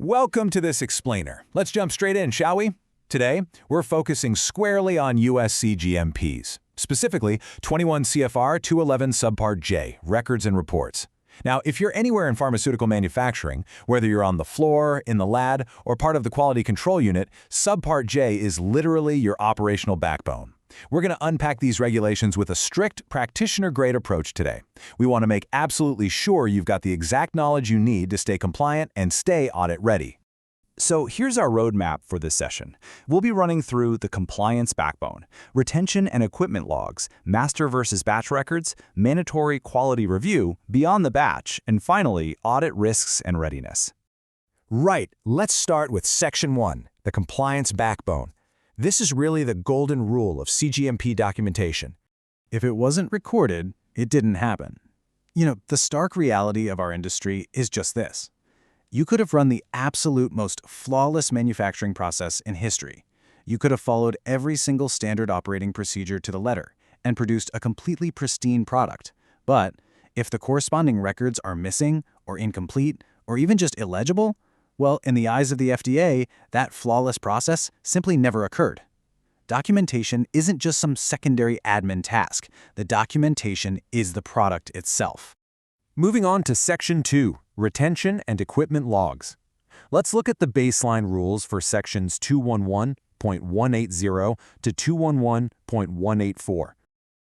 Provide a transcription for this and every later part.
Welcome to this explainer. Let's jump straight in, shall we? Today, we're focusing squarely on U.S. CGMPs, specifically 21 CFR210 SubpartJ, records and reports. Now, if you're anywhere in pharmaceutical manufacturing, whether you're on the floor, in the lab, or part of the quality control unit, SubpartJ is literally your operational backbone. We're going to unpack these regulations with a strict, practitioner-grade approach today. We want to make absolutely sure you've got the exact knowledge you need to stay compliant and stay audit-ready. So here's our roadmap for this session. We'll be running through the compliance backbone, retention and equipment logs, master versus batch records, mandatory quality review, beyond the batch, and finally, audit risks and readiness. Right, let's start with Section 1, the compliance backbone. This is really the golden rule of CGMP documentation. If it wasn't recorded, it didn't happen. You know, the stark reality of our industry is just this. You could have run the absolute most flawless manufacturing process in history. You could have followed every single standard operating procedure to the letter and produced a completely pristine product. But if the corresponding records are missing or incomplete or even just illegible, well, in the eyes of the FDA, that flawless process simply never occurred. Documentation isn't just some secondary admin task. The documentation is the product itself. Moving on to Section 2, retention and equipment logs. Let's look at the baseline rules for Sections 211.180 to 211.184.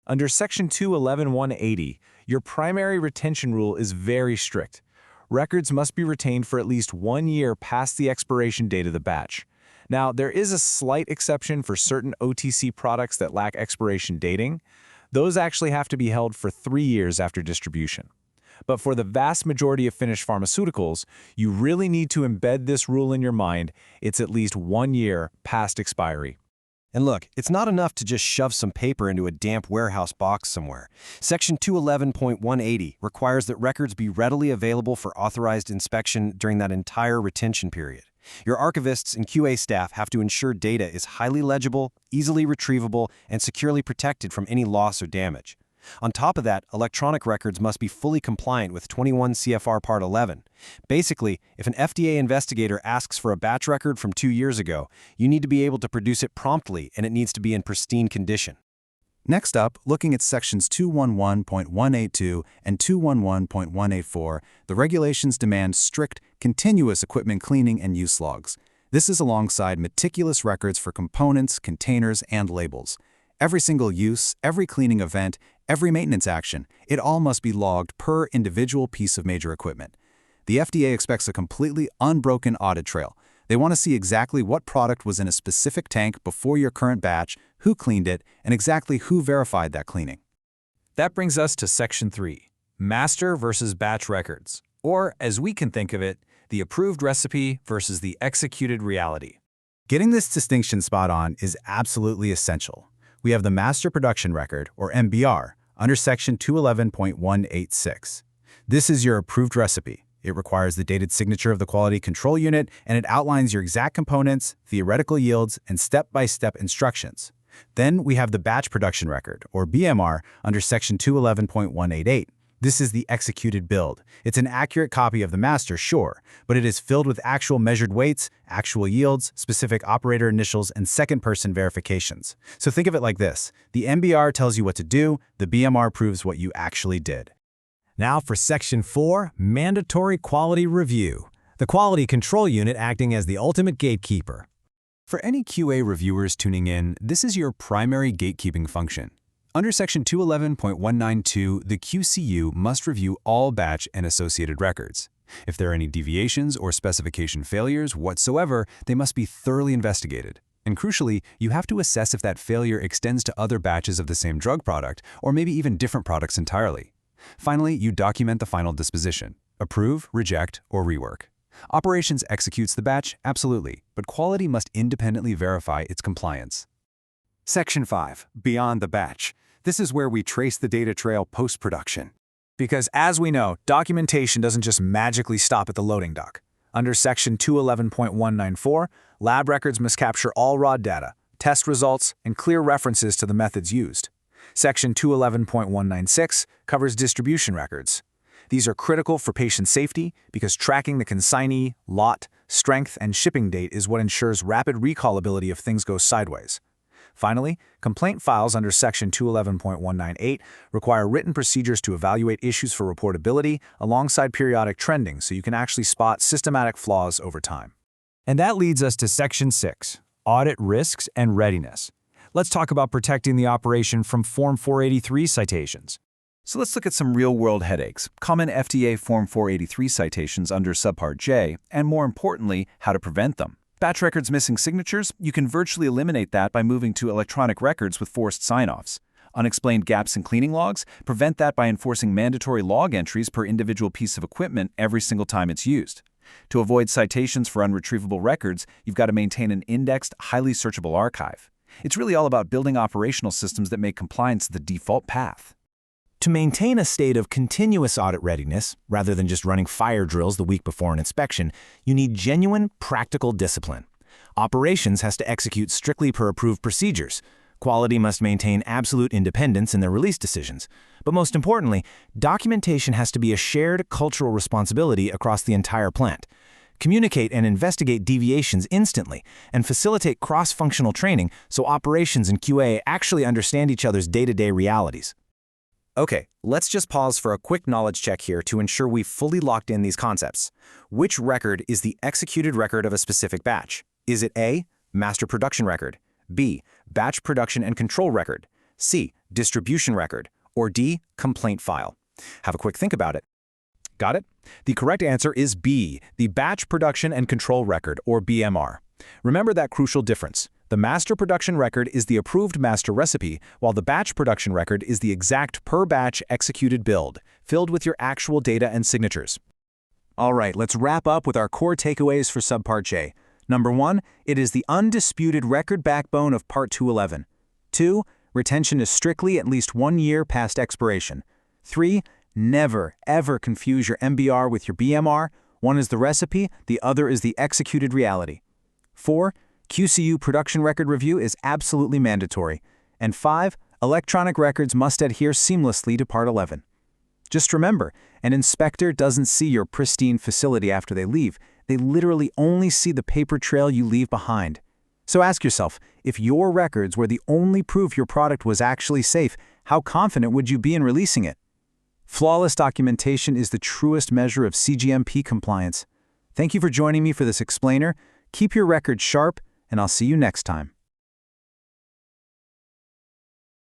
Under Section 211.180, your primary retention rule is very strict. Records must be retained for at least 1 year past the expiration date of the batch. Now, there is a slight exception for certain OTC products that lack expiration dating. Those actually have to be held for 3 years after distribution. But for the vast majority of finished pharmaceuticals, you really need to embed this rule in your mind. It's at least 1 year past expiry. And look, it's not enough to just shove some paper into a damp warehouse box somewhere. Section 211.180 requires that records be readily available for authorized inspection during that entire retention period. Your archivists and QA staff have to ensure data is highly legible, easily retrievable, and securely protected from any loss or damage. On top of that, electronic records must be fully compliant with 21 CFR Part 11. Basically, if an FDA investigator asks for a batch record from 2 years ago, you need to be able to produce it promptly and it needs to be in pristine condition. Next up, looking at Sections 211.182 and 211.184, the regulations demand strict, continuous equipment cleaning and use logs. This is alongside meticulous records for components, containers, and labels. Every single use, every cleaning event, every maintenance action, it all must be logged per individual piece of major equipment. The FDA expects a completely unbroken audit trail. They want to see exactly what product was in a specific tank before your current batch, who cleaned it, and exactly who verified that cleaning. That brings us to Section 3, master versus batch records, or as we can think of it, the approved recipe versus the executed reality. Getting this distinction spot on is absolutely essential. We have the Master Production Record, or MBR, under Section 211.186. This is your approved recipe. It requires the dated signature of the quality control unit, and it outlines your exact components, theoretical yields, and step-by-step instructions. Then we have the Batch Production Record, or BMR, under Section 211.188. This is the executed build. It's an accurate copy of the master, sure, but it is filled with actual measured weights, actual yields, specific operator initials, and second-person verifications. So think of it like this. The MBR tells you what to do, the BMR proves what you actually did. Now for Section 4, mandatory quality review. The quality control unit acting as the ultimate gatekeeper. For any QA reviewers tuning in, this is your primary gatekeeping function. Under Section 211.192, the QCU must review all batch and associated records. If there are any deviations or specification failures whatsoever, they must be thoroughly investigated. And crucially, you have to assess if that failure extends to other batches of the same drug product, or maybe even different products entirely. Finally, you document the final disposition: approve, reject, or rework. Operations executes the batch, absolutely, but quality must independently verify its compliance. Section 5, beyond the batch. This is where we trace the data trail post-production. Because as we know, documentation doesn't just magically stop at the loading dock. Under Section 211.194, lab records must capture all raw data, test results, and clear references to the methods used. Section 211.196 covers distribution records. These are critical for patient safety because tracking the consignee, lot, strength, and shipping date is what ensures rapid recallability if things go sideways. Finally, complaint files under Section 211.198 require written procedures to evaluate issues for reportability alongside periodic trending so you can actually spot systematic flaws over time. And that leads us to Section 6, Audit Risks and Readiness. Let's talk about protecting the operation from Form 483 citations. So let's look at some real-world headaches, common FDA Form 483 citations under SubpartJ, and more importantly, how to prevent them. Batch records missing signatures, you can virtually eliminate that by moving to electronic records with forced sign-offs. Unexplained gaps in cleaning logs, prevent that by enforcing mandatory log entries per individual piece of equipment every single time it's used. To avoid citations for unretrievable records, you've got to maintain an indexed, highly searchable archive. It's really all about building operational systems that make compliance the default path. To maintain a state of continuous audit readiness, rather than just running fire drills the week before an inspection, you need genuine, practical discipline. Operations has to execute strictly per approved procedures. Quality must maintain absolute independence in their release decisions. But most importantly, documentation has to be a shared cultural responsibility across the entire plant. Communicate and investigate deviations instantly, and facilitate cross-functional training so operations and QA actually understand each other's day-to-day realities. Okay, let's just pause for a quick knowledge check here to ensure we've fully locked in these concepts. Which record is the executed record of a specific batch? Is it A, master production record, B, batch production and control record, C, distribution record, or D, complaint file? Have a quick think about it. Got it? The correct answer is B, the Batch Production and Control Record, or BMR. Remember that crucial difference. The master production record is the approved master recipe, while the batch production record is the exact per-batch executed build, filled with your actual data and signatures. All right, let's wrap up with our core takeaways for SubpartJ. Number 1, it is the undisputed record backbone of Part 211. 2, retention is strictly at least 1 year past expiration. 3, never, ever confuse your MBR with your BMR. One is the recipe, the other is the executed reality. 4, QCU production record review is absolutely mandatory. And 5, electronic records must adhere seamlessly to Part 11. Just remember, an inspector doesn't see your pristine facility after they leave. They literally only see the paper trail you leave behind. So ask yourself, if your records were the only proof your product was actually safe, how confident would you be in releasing it? Flawless documentation is the truest measure of CGMP compliance. Thank you for joining me for this explainer. Keep your records sharp, and I'll see you next time.